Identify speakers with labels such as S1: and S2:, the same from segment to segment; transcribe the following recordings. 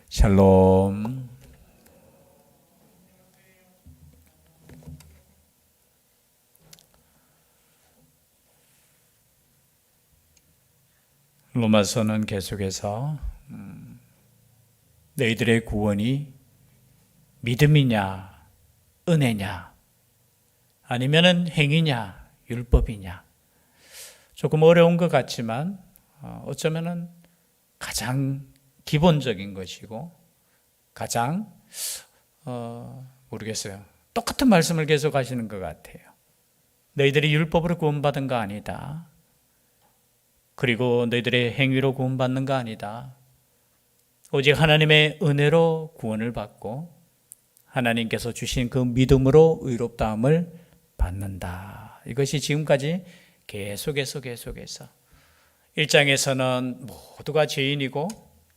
S1: 샬롬. 로마서는 계속해서 너희들의 구원이 믿음이냐 은혜냐 아니면은 행위냐 율법이냐, 조금 어려운 것 같지만 어쩌면은 가장 기본적인 것이고 가장 모르겠어요. 똑같은 말씀을 계속 하시는 것 같아요. 너희들이 율법으로 구원받은 거 아니다. 그리고 너희들의 행위로 구원받는 거 아니다. 오직 하나님의 은혜로 구원을 받고 하나님께서 주신 그 믿음으로 의롭다함을 받는다. 이것이 지금까지 계속해서 1장에서는 모두가 죄인이고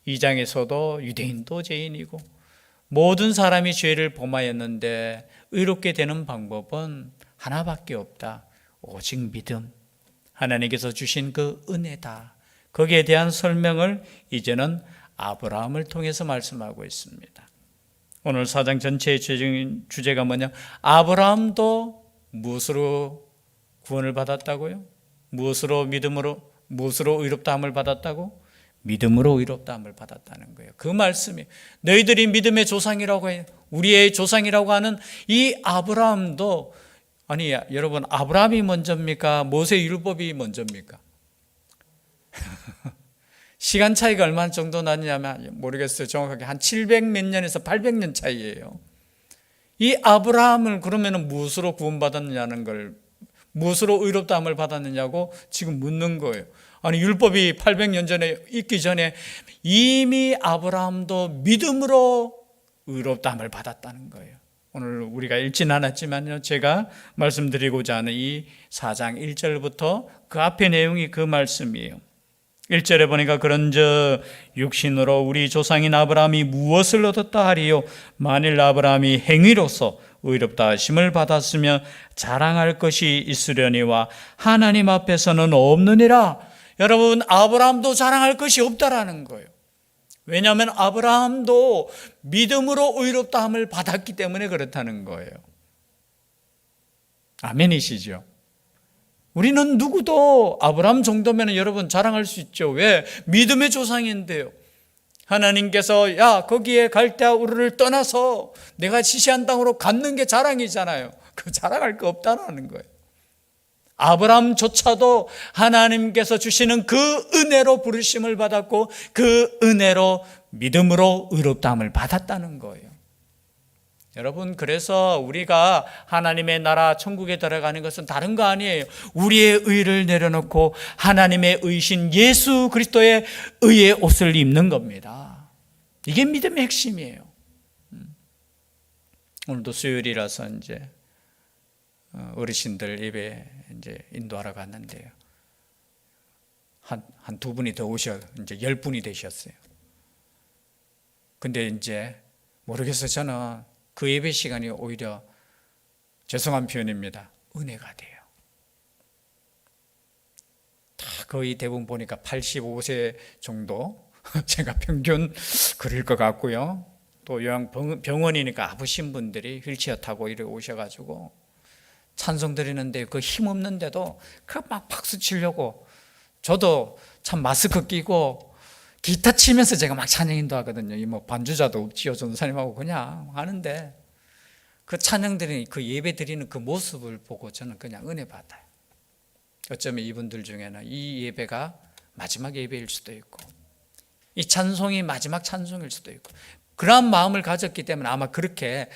S1: 2장에서도 유대인도 죄인이고 모든 사람이 죄를 범하였는데 의롭게 되는 방법은 하나밖에 없다. 오직 믿음. 하나님께서 주신 그 은혜다. 거기에 대한 설명을 이제는 아브라함을 통해서 말씀하고 있습니다. 오늘 4장 전체의 주제가 뭐냐? 아브라함도 무엇으로 구원을 받았다고요? 무엇으로 의롭다함을 받았다고? 믿음으로 의롭다함을 받았다는 거예요. 그 말씀이 너희들이 믿음의 조상이라고 해요. 우리의 조상이라고 하는 이 아브라함도, 아니 여러분, 아브라함이 먼저입니까? 모세 율법이 먼저입니까? 시간 차이가 얼마 정도 나냐면 모르겠어요. 정확하게 한 700 몇 년에서 800년 차이예요. 이 아브라함을 그러면 무엇으로 구원받았느냐는 걸, 무엇으로 의롭다함을 받았느냐고 지금 묻는 거예요. 아니 율법이 800년 전에 있기 전에 이미 아브라함도 믿음으로 의롭다함을 받았다는 거예요. 오늘 우리가 읽지는 않았지만요, 제가 말씀드리고자 하는 이 4장 1절부터 그 앞의 내용이 그 말씀이에요. 1절에 보니까 그런즉 육신으로 우리 조상인 아브라함이 무엇을 얻었다 하리요? 만일 아브라함이 행위로서 의롭다 하심을 받았으며 자랑할 것이 있으려니와 하나님 앞에서는 없느니라. 여러분, 아브라함도 자랑할 것이 없다라는 거예요. 왜냐하면 아브라함도 믿음으로 의롭다함을 받았기 때문에 그렇다는 거예요. 아멘이시죠? 우리는 누구도 아브라함 정도면 여러분 자랑할 수 있죠. 왜? 믿음의 조상인데요. 하나님께서 야 거기에 갈대아 우르를 떠나서 내가 지시한 땅으로 갖는 게 자랑이잖아요. 그 자랑할 거 없다는 거예요. 아브라함조차도 하나님께서 주시는 그 은혜로 부르심을 받았고 그 은혜로 믿음으로 의롭다함을 받았다는 거예요. 여러분, 그래서 우리가 하나님의 나라 천국에 들어가는 것은 다른 거 아니에요. 우리의 의를 내려놓고 하나님의 의신 예수 그리스도의 의의 옷을 입는 겁니다. 이게 믿음의 핵심이에요. 오늘도 수요일이라서 이제 어르신들 예배 이제 인도하러 갔는데요. 한 두 분이 더 오셔 이제 10분이 되셨어요. 근데 이제 모르겠어요. 저는 그 예배 시간이 오히려 죄송한 표현입니다. 은혜가 돼요. 다 거의 대부분 보니까 85세 정도 제가 평균 그럴 것 같고요. 또 요양병원이니까 아프신 분들이 휠체어 타고 이렇게 오셔가지고 찬송 드리는데 그 힘없는데도 그 막 박수 치려고, 저도 참 마스크 끼고 기타 치면서 제가 막 찬양 인도하거든요. 뭐 반주자도 없지요. 전사님하고 그냥 하는데 그 찬양 드리는 그 예배 드리는 그 모습을 보고 저는 그냥 은혜 받아요. 어쩌면 이분들 중에는 이 예배가 마지막 예배일 수도 있고 이 찬송이 마지막 찬송일 수도 있고 그러한 마음을 가졌기 때문에 아마 그렇게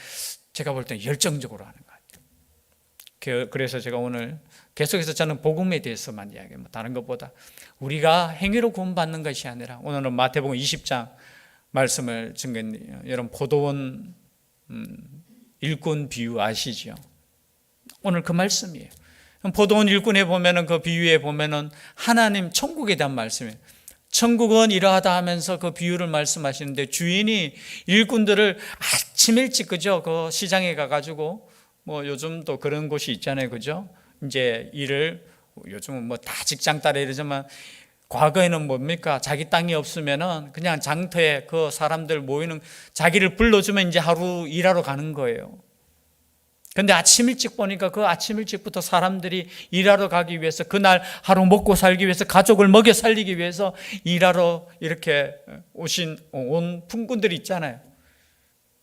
S1: 제가 볼 때는 열정적으로 하는 것 같아요. 그래서 제가 오늘 계속해서 저는 복음에 대해서만 이야기해요. 다른 것보다 우리가 행위로 구원받는 것이 아니라, 오늘은 마태복음 20장 말씀을 증거한 여러분 포도원 일꾼 비유 아시죠? 오늘 그 말씀이에요. 포도원 일꾼에 보면은 그 비유에 보면은 하나님 천국에 대한 말씀이에요. 천국은 이러하다 하면서 그 비유를 말씀하시는데 주인이 일꾼들을 아침 일찍 그죠? 그 시장에 가가지고 뭐 요즘도 그런 곳이 있잖아요, 그죠? 이제 일을 요즘은 뭐 다 직장 따라 이러지만 과거에는 뭡니까? 자기 땅이 없으면은 그냥 장터에 그 사람들 모이는, 자기를 불러주면 이제 하루 일하러 가는 거예요. 근데 아침 일찍 보니까 그 아침 일찍부터 사람들이 일하러 가기 위해서, 그날 하루 먹고 살기 위해서, 가족을 먹여 살리기 위해서 일하러 이렇게 온 품꾼들이 있잖아요.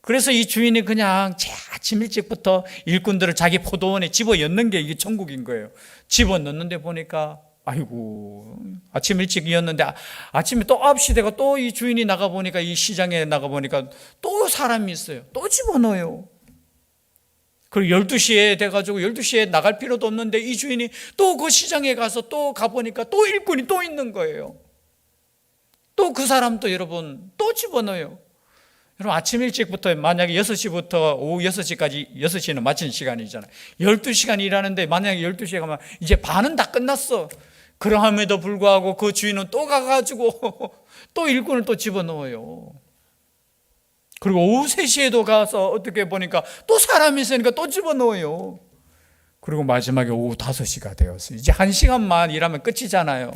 S1: 그래서 이 주인이 그냥 아침 일찍부터 일꾼들을 자기 포도원에 집어넣는 게 이게 천국인 거예요. 집어넣는데 보니까 아이고, 아침 일찍이었는데 아침에 또 9시 되고 또 이 주인이 나가보니까, 이 시장에 나가보니까 또 사람이 있어요. 또 집어넣어요. 그리고 12시에 돼가지고 12시에 나갈 필요도 없는데 이 주인이 또 그 시장에 가서 또 가보니까 또 일꾼이 또 있는 거예요. 또 그 사람도 여러분 또 집어넣어요. 여러분 아침 일찍부터 만약에 6시부터 오후 6시까지, 6시는 마친 시간이잖아요. 12시간 일하는데 만약에 12시에 가면 이제 반은 다 끝났어. 그러함에도 불구하고 그 주인은 또 가가지고 또 일꾼을 또 집어넣어요. 그리고 오후 3시에도 가서 어떻게 보니까 또 사람이 있으니까 또 집어넣어요. 그리고 마지막에 오후 5시가 되었어요. 이제 1시간만 일하면 끝이잖아요.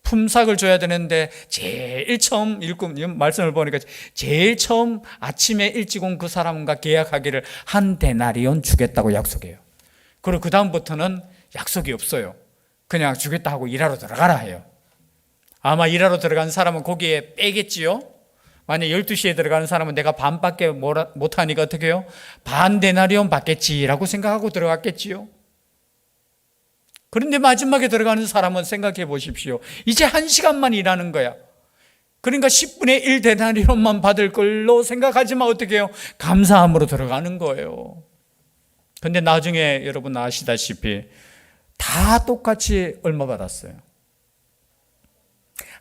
S1: 품삯을 줘야 되는데 제일 처음 일꾼 말씀을 보니까 제일 처음 아침에 일찍 온 그 사람과 계약하기를 한 데나리온 주겠다고 약속해요. 그리고 그 다음부터는 약속이 없어요. 그냥 주겠다 하고 일하러 들어가라 해요. 아마 일하러 들어간 사람은 거기에 빼겠지요. 만약 12시에 들어가는 사람은 내가 반밖에 못하니까 어떻게 해요? 반 데나리온 받겠지라고 생각하고 들어갔겠지요. 그런데 마지막에 들어가는 사람은 생각해 보십시오. 이제 1시간만 일하는 거야. 그러니까 10분의 1 데나리온만 받을 걸로 생각하지만 어떻게 해요? 감사함으로 들어가는 거예요. 근데 나중에 여러분 아시다시피 다 똑같이 얼마 받았어요?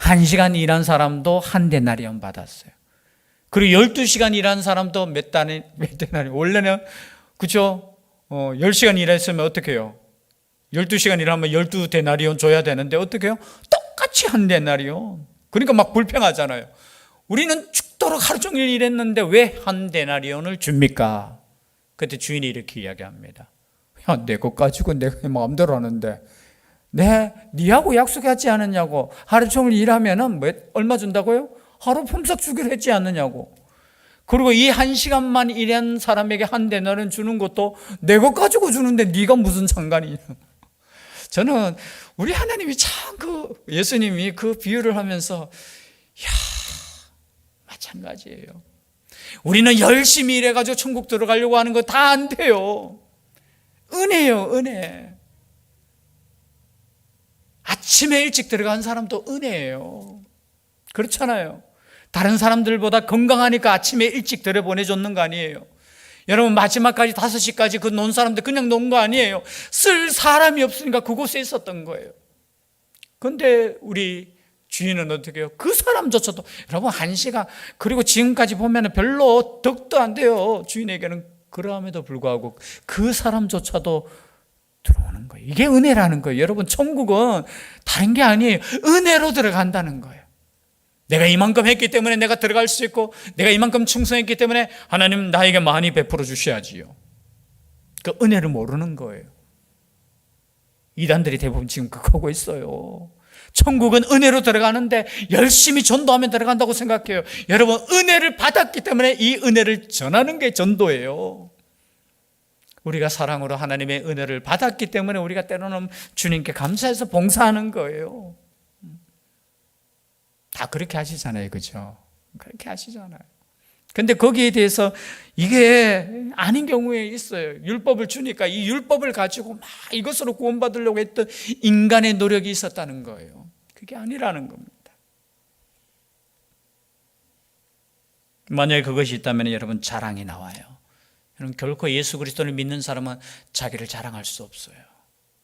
S1: 1시간 일한 사람도 한 데나리온 받았어요. 그리고 12시간 일한 사람도 몇 데나리온. 원래는 그죠? 10시간 일했으면 어떻게 해요? 12시간 일하면 12데나리온 줘야 되는데 어떻게 해요? 똑같이 한 데나리온. 그러니까 막 불평하잖아요. 우리는 죽도록 하루 종일 일했는데 왜 한 데나리온을 줍니까? 그때 주인이 이렇게 이야기합니다. 야, 내 것 가지고 내가 마음대로 하는데 니하고 약속하지 않았냐고. 하루 종일 일하면은 얼마 준다고요? 하루 품삯 주기로 했지 않느냐고. 그리고 이 1시간만 일한 사람에게 한 데나리온 주는 것도 내 것 가지고 주는데 네가 무슨 상관이냐. 저는 우리 하나님이 참 예수님이 그 비유를 하면서 마찬가지예요. 우리는 열심히 일해가지고 천국 들어가려고 하는 거 다 안 돼요. 은혜요, 은혜. 아침에 일찍 들어간 사람도 은혜예요. 그렇잖아요. 다른 사람들보다 건강하니까 아침에 일찍 들여보내줬는 거 아니에요. 여러분 마지막까지 5시까지 그 논 사람들 그냥 논 거 아니에요. 쓸 사람이 없으니까 그곳에 있었던 거예요. 그런데 우리 주인은 어떻게 해요? 그 사람조차도 여러분 1시간, 그리고 지금까지 보면 별로 덕도 안 돼요. 주인에게는. 그럼에도 불구하고 그 사람조차도 들어오는 거예요. 이게 은혜라는 거예요. 여러분 천국은 다른 게 아니에요. 은혜로 들어간다는 거예요. 내가 이만큼 했기 때문에 내가 들어갈 수 있고, 내가 이만큼 충성했기 때문에 하나님 나에게 많이 베풀어 주셔야지요. 그 은혜를 모르는 거예요. 이단들이 대부분 지금 그거 하고 있어요. 천국은 은혜로 들어가는데 열심히 전도하면 들어간다고 생각해요. 여러분 은혜를 받았기 때문에 이 은혜를 전하는 게 전도예요. 우리가 사랑으로 하나님의 은혜를 받았기 때문에 우리가 때로는 주님께 감사해서 봉사하는 거예요. 다 그렇게 하시잖아요. 그죠? 그렇게 하시잖아요. 근데 거기에 대해서 이게 아닌 경우에 있어요. 율법을 주니까 이 율법을 가지고 막 이것으로 구원받으려고 했던 인간의 노력이 있었다는 거예요. 그게 아니라는 겁니다. 만약에 그것이 있다면 여러분 자랑이 나와요. 여러분 결코 예수 그리스도를 믿는 사람은 자기를 자랑할 수 없어요.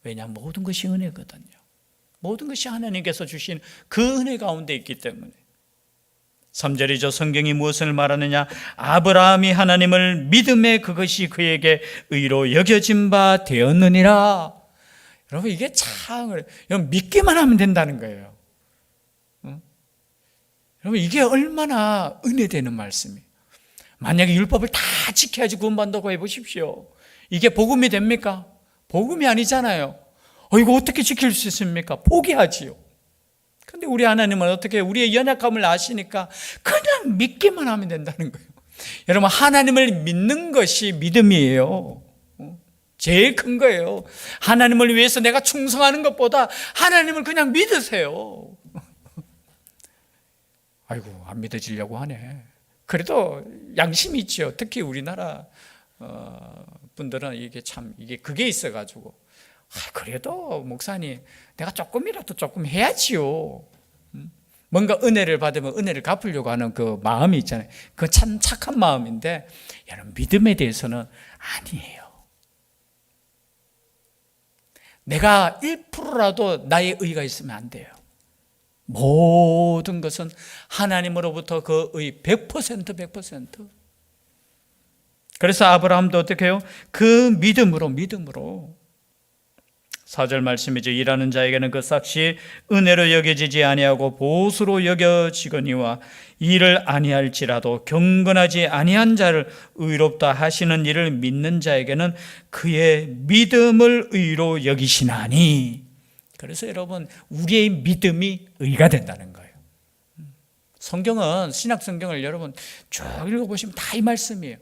S1: 왜냐? 모든 것이 은혜거든요. 모든 것이 하나님께서 주신 그 은혜 가운데 있기 때문에. 3절이죠. 성경이 무엇을 말하느냐? 아브라함이 하나님을 믿음에 그것이 그에게 의로 여겨진 바 되었느니라. 여러분 이게 참 여러분 믿기만 하면 된다는 거예요. 여러분 이게 얼마나 은혜되는 말씀이에요. 만약에 율법을 다 지켜야지 구원받는다고 해보십시오. 이게 복음이 됩니까? 복음이 아니잖아요. 이거 어떻게 지킬 수 있습니까? 포기하지요. 근데 우리 하나님은 어떻게 우리의 연약함을 아시니까 그냥 믿기만 하면 된다는 거예요. 여러분, 하나님을 믿는 것이 믿음이에요. 제일 큰 거예요. 하나님을 위해서 내가 충성하는 것보다 하나님을 그냥 믿으세요. 아이고, 안 믿어지려고 하네. 그래도 양심이 있죠. 특히 우리나라 분들은 이게 그게 있어가지고, 그래도 목사님 내가 조금이라도 조금 해야지요. 뭔가 은혜를 받으면 은혜를 갚으려고 하는 그 마음이 있잖아요. 그거 참 착한 마음인데, 여러분, 믿음에 대해서는 아니에요. 내가 1%라도 나의 의가 있으면 안 돼요. 모든 것은 하나님으로부터 그 의 100%. 그래서 아브라함도 어떻게 해요? 그 믿음으로 4절 말씀이죠. 일하는 자에게는 그 삭시 은혜로 여겨지지 아니하고 보수로 여겨지거니와 일을 아니할지라도 경건하지 아니한 자를 의롭다 하시는 일을 믿는 자에게는 그의 믿음을 의로 여기시나니. 그래서 여러분, 우리의 믿음이 의가 된다는 거예요. 성경은, 신약 성경을 여러분 쭉 읽어보시면 다 이 말씀이에요.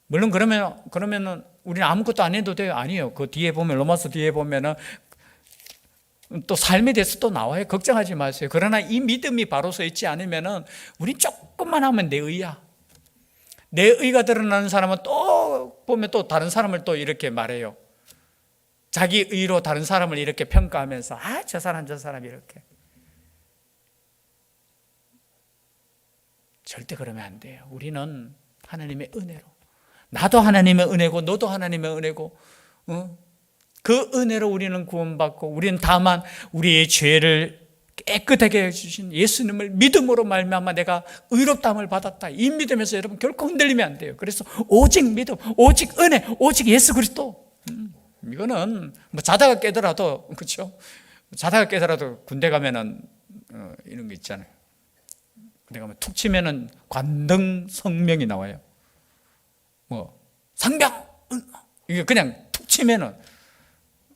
S1: 물론 그러면은 우리는 아무것도 안 해도 돼요? 아니에요. 그 뒤에 보면, 로마서 뒤에 보면은 또 삶에 대해서 또 나와요. 걱정하지 마세요. 그러나 이 믿음이 바로 서 있지 않으면은 우리 조금만 하면 내 의야. 내 의가 드러나는 사람은 또 보면 또 다른 사람을 또 이렇게 말해요. 자기 의로 다른 사람을 이렇게 평가하면서, 저 사람 이렇게. 절대 그러면 안 돼요. 우리는 하나님의 은혜로, 나도 하나님의 은혜고 너도 하나님의 은혜고, 그 은혜로 우리는 구원받고, 우리는 다만 우리의 죄를 깨끗하게 해주신 예수님을 믿음으로 말미암아 내가 의롭다함을 받았다. 이 믿음에서 여러분 결코 흔들리면 안 돼요. 그래서 오직 믿음, 오직 은혜, 오직 예수 그리스도. 이거는 뭐 자다가 깨더라도, 그렇죠? 자다가 깨더라도 군대 가면은 이런 거 있잖아요. 군대 가면 툭 치면은 관등 성명이 나와요. 뭐 상병, 이게 그냥 툭 치면은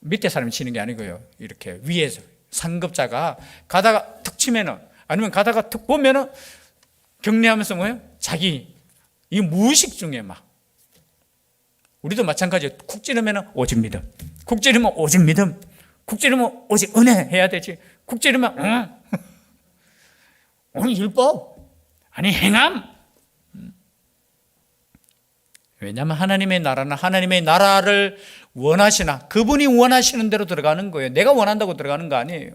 S1: 밑에 사람이 치는 게 아니고요. 이렇게 위에서 상급자가 가다가 툭 치면은, 아니면 가다가 툭 보면은 격려하면서 뭐예요? 자기 이 무의식 중에 막. 우리도 마찬가지예요. 쿡 찌르면 오직 믿음, 쿡 찌르면 오직 믿음, 쿡 찌르면 오직 은혜 해야 되지. 쿡 찌르면 오늘 율법, 아니 행함. 왜냐하면 하나님의 나라는 하나님의 나라를 원하시나, 그분이 원하시는 대로 들어가는 거예요. 내가 원한다고 들어가는 거 아니에요.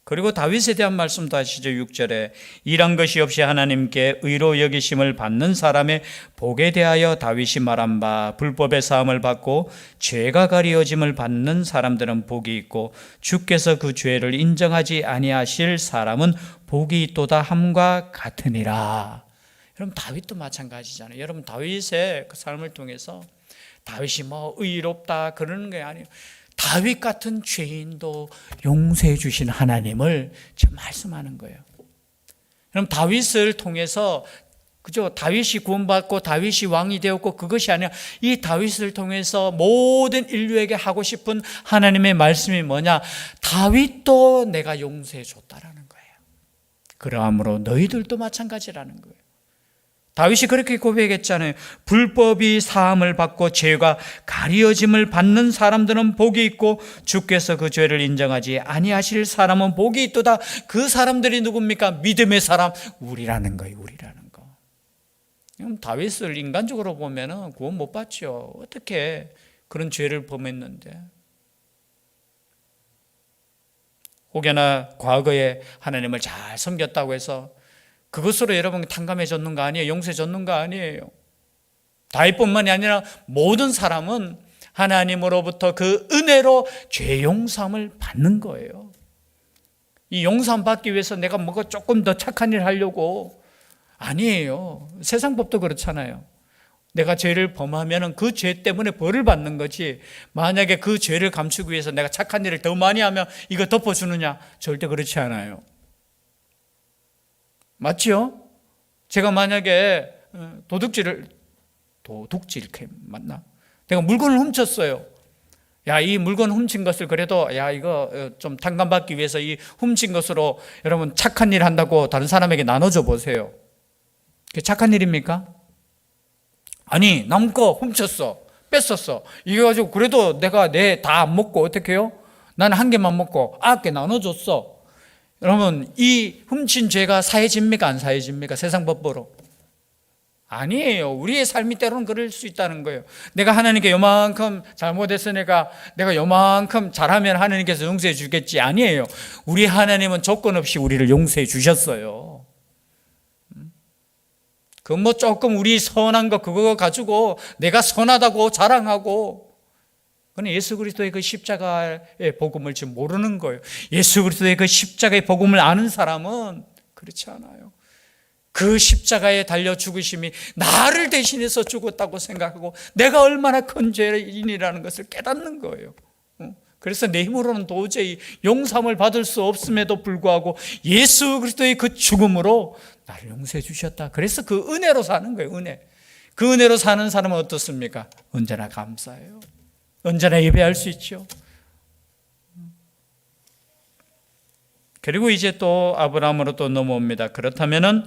S1: 그리고 다윗에 대한 말씀도 하시죠. 6절에 일한 것이 없이 하나님께 의로 여기심을 받는 사람의 복에 대하여 다윗이 말한 바, 불법의 사함을 받고 죄가 가리워짐을 받는 사람들은 복이 있고 주께서 그 죄를 인정하지 아니하실 사람은 복이 있도다 함과 같으니라. 여러분, 다윗도 마찬가지잖아요. 여러분, 다윗의 그 삶을 통해서 다윗이 뭐 의롭다 그러는 게 아니에요. 다윗 같은 죄인도 용서해 주신 하나님을 지금 말씀하는 거예요. 그럼 다윗을 통해서, 그죠? 다윗이 구원받고 다윗이 왕이 되었고, 그것이 아니라 이 다윗을 통해서 모든 인류에게 하고 싶은 하나님의 말씀이 뭐냐? 다윗도 내가 용서해 줬다라는 거예요. 그러므로 너희들도 마찬가지라는 거예요. 다윗이 그렇게 고백했잖아요. 불법이 사함을 받고 죄가 가리워짐을 받는 사람들은 복이 있고 주께서 그 죄를 인정하지 아니하실 사람은 복이 있도다. 그 사람들이 누굽니까? 믿음의 사람, 우리라는 거예요. 우리라는 거. 다윗을 인간적으로 보면 구원 못 받죠. 어떻게 그런 죄를 범했는데. 혹여나 과거에 하나님을 잘 섬겼다고 해서 그것으로 여러분 탕감해 줬는 거 아니에요? 용서해 줬는 거 아니에요? 다윗뿐만이 아니라 모든 사람은 하나님으로부터 그 은혜로 죄 용서함을 받는 거예요. 이 용서함 받기 위해서 내가 뭐가 조금 더 착한 일 하려고, 아니에요. 세상 법도 그렇잖아요. 내가 죄를 범하면 그 죄 때문에 벌을 받는 거지, 만약에 그 죄를 감추기 위해서 내가 착한 일을 더 많이 하면 이거 덮어주느냐? 절대 그렇지 않아요. 맞죠? 제가 만약에 도둑질 맞나? 내가 물건을 훔쳤어요. 야, 이 물건 훔친 것을 그래도 야, 이거 좀 탕감받기 위해서 이 훔친 것으로 여러분 착한 일 한다고 다른 사람에게 나눠줘 보세요. 그게 착한 일입니까? 아니, 남 거 훔쳤어, 뺐었어. 이거 가지고 그래도 내가 내 다 안 먹고 어떻게 해요? 나는 한 개만 먹고 9개 나눠줬어. 여러분, 이 훔친 죄가 사해집니까? 안 사해집니까? 세상 법보로. 아니에요. 우리의 삶이 때로는 그럴 수 있다는 거예요. 내가 하나님께 요만큼 잘못했으니까 내가 요만큼 잘하면 하나님께서 용서해 주겠지. 아니에요. 우리 하나님은 조건 없이 우리를 용서해 주셨어요. 그 뭐 조금 우리 선한 거 그거 가지고 내가 선하다고 자랑하고, 그건 예수 그리스도의 그 십자가의 복음을 지금 모르는 거예요. 예수 그리스도의 그 십자가의 복음을 아는 사람은 그렇지 않아요. 그 십자가에 달려 죽으심이 나를 대신해서 죽었다고 생각하고 내가 얼마나 큰 죄인이라는 것을 깨닫는 거예요. 그래서 내 힘으로는 도저히 용서함을 받을 수 없음에도 불구하고 예수 그리스도의 그 죽음으로 나를 용서해 주셨다. 그래서 그 은혜로 사는 거예요. 은혜. 그 은혜로 사는 사람은 어떻습니까? 언제나 감사해요. 언제나 예배할 수 있죠. 그리고 이제 또 아브라함으로 또 넘어옵니다. 그렇다면은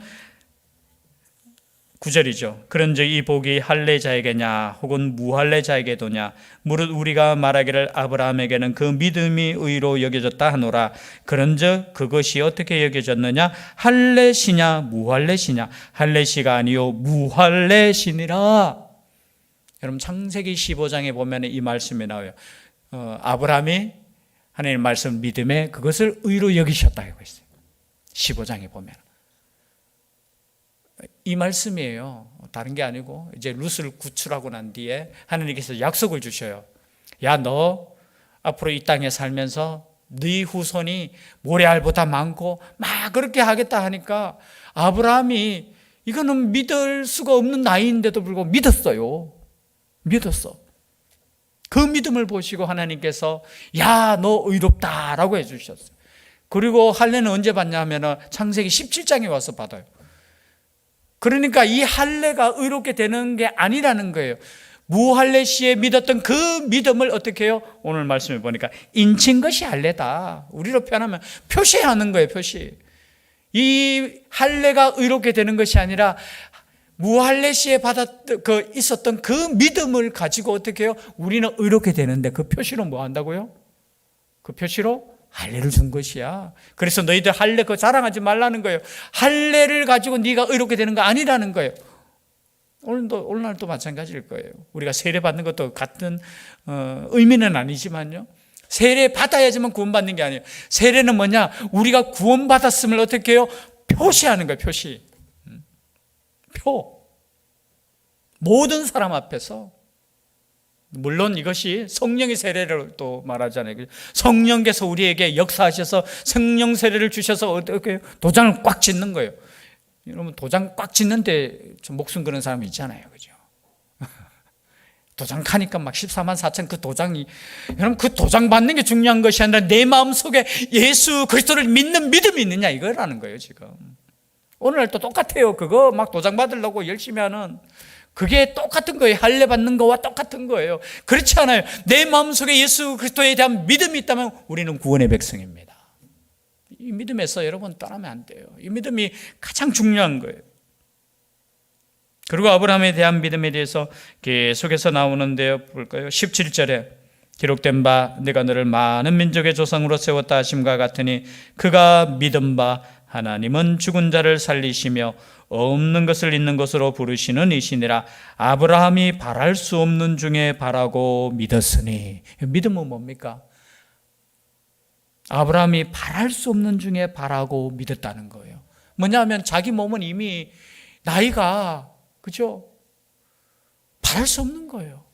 S1: 9절이죠. 그런즉 이 복이 할례자에게냐 혹은 무할례자에게도냐, 무릇 우리가 말하기를 아브라함에게는 그 믿음이 의로 여겨졌다 하노라. 그런즉 그것이 어떻게 여겨졌느냐? 할례시냐 무할례시냐? 할례시가 아니요 무할례시니라. 여러분, 창세기 15장에 보면 이 말씀이 나와요. 아브라함이 하나님의 말씀 믿음에 그것을 의로 여기셨다고 했어요. 15장에 보면 이 말씀이에요. 다른 게 아니고, 이제 룻을 구출하고 난 뒤에 하나님께서 약속을 주셔요. 야, 너 앞으로 이 땅에 살면서 네 후손이 모래알보다 많고 막 그렇게 하겠다 하니까 아브라함이 이거는 믿을 수가 없는 나이인데도 불구하고 믿었어요. 믿었어. 그 믿음을 보시고 하나님께서 야, 너 의롭다라고 해주셨어요. 그리고 할례는 언제 받냐 하면 창세기 17장에 와서 받아요. 그러니까 이 할례가 의롭게 되는 게 아니라는 거예요. 무할례 시에 믿었던 그 믿음을 어떻게 해요? 오늘 말씀을 보니까 인친 것이 할례다. 우리로 표현하면 표시하는 거예요. 표시. 이 할례가 의롭게 되는 것이 아니라 무할례 시에 있었던 그 믿음을 가지고 어떻게 해요? 우리는 의롭게 되는데 그 표시로 뭐 한다고요? 그 표시로 할례를 준 것이야. 그래서 너희들 할례 그거 자랑하지 말라는 거예요. 할례를 가지고 네가 의롭게 되는 거 아니라는 거예요. 오늘날도 마찬가지일 거예요. 우리가 세례 받는 것도 같은 의미는 아니지만요. 세례 받아야지만 구원받는 게 아니에요. 세례는 뭐냐? 우리가 구원받았음을 어떻게 해요? 표시하는 거예요. 표시. 모든 사람 앞에서. 물론 이것이 성령의 세례를 또 말하잖아요. 성령께서 우리에게 역사하셔서 성령 세례를 주셔서 어떻게 도장을 꽉 짓는 거예요. 여러분, 도장 꽉 짓는데 좀 목숨 거는 사람이 있잖아요. 그죠? 도장 카니까 막 14만 4천 그 도장이, 여러분, 그 도장 받는 게 중요한 것이 아니라 내 마음 속에 예수 그리스도를 믿는 믿음이 있느냐 이거라는 거예요. 지금 오늘날 또 똑같아요. 그거 막 도장 받으려고 열심히 하는 그게 똑같은 거예요. 할례 받는 거와 똑같은 거예요. 그렇지 않아요. 내 마음속에 예수 그리스도에 대한 믿음이 있다면 우리는 구원의 백성입니다. 이 믿음에서 여러분 떠나면 안 돼요. 이 믿음이 가장 중요한 거예요. 그리고 아브라함에 대한 믿음에 대해서 계속해서 나오는데요. 볼까요? 17절에 기록된 바 내가 너를 많은 민족의 조상으로 세웠다 하심과 같으니 그가 믿은 바 하나님은 죽은 자를 살리시며 없는 것을 있는 것으로 부르시는 이시니라. 아브라함이 바랄 수 없는 중에 바라고 믿었으니. 믿음은 뭡니까? 아브라함이 바랄 수 없는 중에 바라고 믿었다는 거예요. 뭐냐면 자기 몸은 이미 나이가, 그죠? 바랄 수 없는 거예요.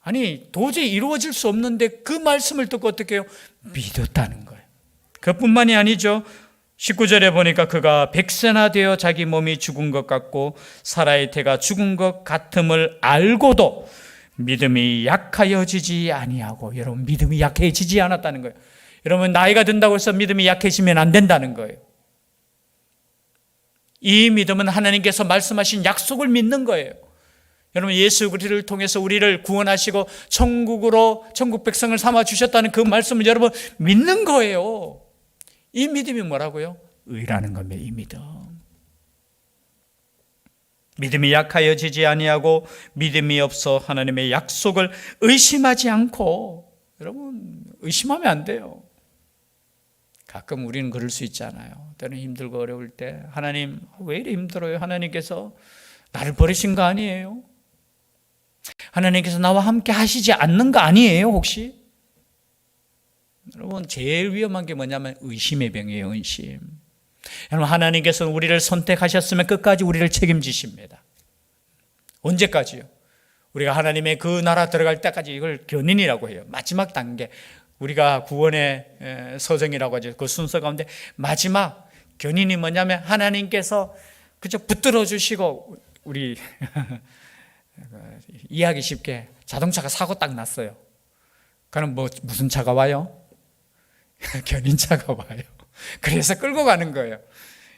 S1: 아니, 도저히 이루어질 수 없는데 그 말씀을 듣고 어떻게 해요? 믿었다는 거예요. 그뿐만이 아니죠. 19절에 보니까 그가 백세나 되어 자기 몸이 죽은 것 같고 사라의 태가 죽은 것 같음을 알고도 믿음이 약하여지지 아니하고. 여러분, 믿음이 약해지지 않았다는 거예요. 여러분, 나이가 든다고 해서 믿음이 약해지면 안 된다는 거예요. 이 믿음은 하나님께서 말씀하신 약속을 믿는 거예요. 여러분, 예수 그리스도를 통해서 우리를 구원하시고 천국 백성을 삼아 주셨다는 그 말씀을 여러분 믿는 거예요. 이 믿음이 뭐라고요? 의라는 겁니다. 이 믿음. 믿음이 약하여지지 아니하고 믿음이 없어 하나님의 약속을 의심하지 않고, 여러분 의심하면 안 돼요. 가끔 우리는 그럴 수 있잖아요. 때는 힘들고 어려울 때 하나님 왜 이래 힘들어요? 하나님께서 나를 버리신 거 아니에요? 하나님께서 나와 함께 하시지 않는 거 아니에요 혹시? 여러분, 제일 위험한 게 뭐냐면 의심의 병이에요. 의심. 여러분, 하나님께서는 우리를 선택하셨으면 끝까지 우리를 책임지십니다. 언제까지요? 우리가 하나님의 그 나라 들어갈 때까지. 이걸 견인이라고 해요. 마지막 단계. 우리가 구원의 서정이라고 하죠. 그 순서 가운데 마지막 견인이 뭐냐면 하나님께서 그저 붙들어 주시고, 우리 이해하기 쉽게 자동차가 사고 딱 났어요. 그럼 무슨 차가 와요? 견인차가 와요. 그래서 끌고 가는 거예요.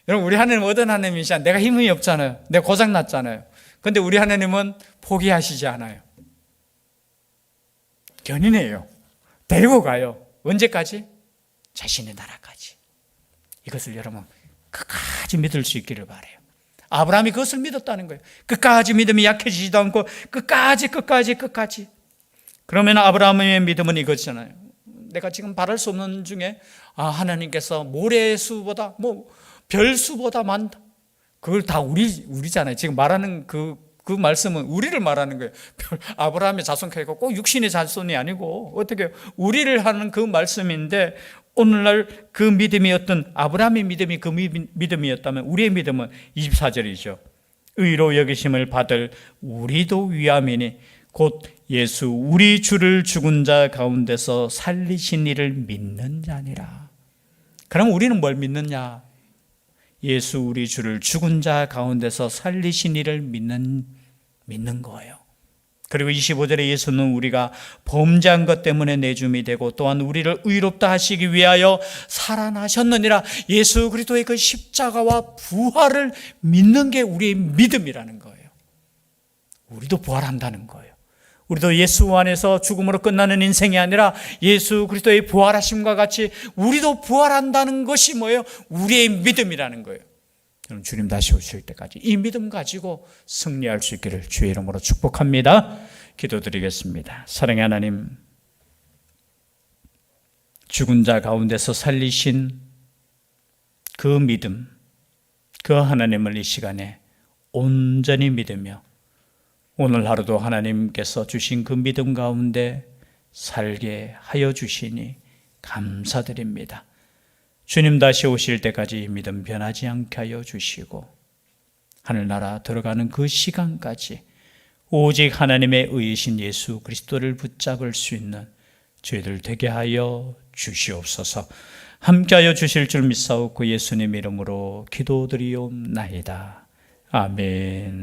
S1: 여러분, 우리 하나님은 어떤 하나님이시냐? 내가 힘이 없잖아요. 내가 고장 났잖아요. 근데 우리 하나님은 포기하시지 않아요. 견인해요. 데리고 가요. 언제까지? 자신의 나라까지. 이것을 여러분 끝까지 믿을 수 있기를 바라요. 아브라함이 그것을 믿었다는 거예요. 끝까지 믿음이 약해지지도 않고 끝까지. 그러면 아브라함의 믿음은 이것이잖아요. 내가 지금 바랄 수 없는 중에 하나님께서 모래수보다 별수보다 많다. 그걸 다 우리잖아요. 지금 말하는 그 말씀은 우리를 말하는 거예요. 아브라함의 자손카이가 꼭 육신의 자손이 아니고 어떻게 우리를 하는 그 말씀인데, 오늘날 그 믿음이 어떤 아브라함의 믿음이 그 믿음이었다면 우리의 믿음은 24절이죠. 의로 여기심을 받을 우리도 위함이니 곧 예수 우리 주를 죽은 자 가운데서 살리신 이를 믿는 자니라. 그럼 우리는 뭘 믿느냐? 예수 우리 주를 죽은 자 가운데서 살리신 이를 믿는 거예요. 그리고 25절에 예수는 우리가 범죄한 것 때문에 내줌이 되고 또한 우리를 의롭다 하시기 위하여 살아나셨느니라. 예수 그리스도의 그 십자가와 부활을 믿는 게 우리의 믿음이라는 거예요. 우리도 부활한다는 거예요. 우리도 예수 안에서 죽음으로 끝나는 인생이 아니라 예수 그리스도의 부활하심과 같이 우리도 부활한다는 것이 뭐예요? 우리의 믿음이라는 거예요. 여러분, 주님 다시 오실 때까지 이 믿음 가지고 승리할 수 있기를 주의 이름으로 축복합니다. 기도드리겠습니다. 사랑의 하나님, 죽은 자 가운데서 살리신 그 믿음, 그 하나님을 이 시간에 온전히 믿으며 오늘 하루도 하나님께서 주신 그 믿음 가운데 살게 하여 주시니 감사드립니다. 주님 다시 오실 때까지 이 믿음 변하지 않게 하여 주시고 하늘나라 들어가는 그 시간까지 오직 하나님의 의이신 예수 그리스도를 붙잡을 수 있는 저희들 되게 하여 주시옵소서. 함께하여 주실 줄 믿사옵고 예수님 이름으로 기도드리옵나이다. 아멘.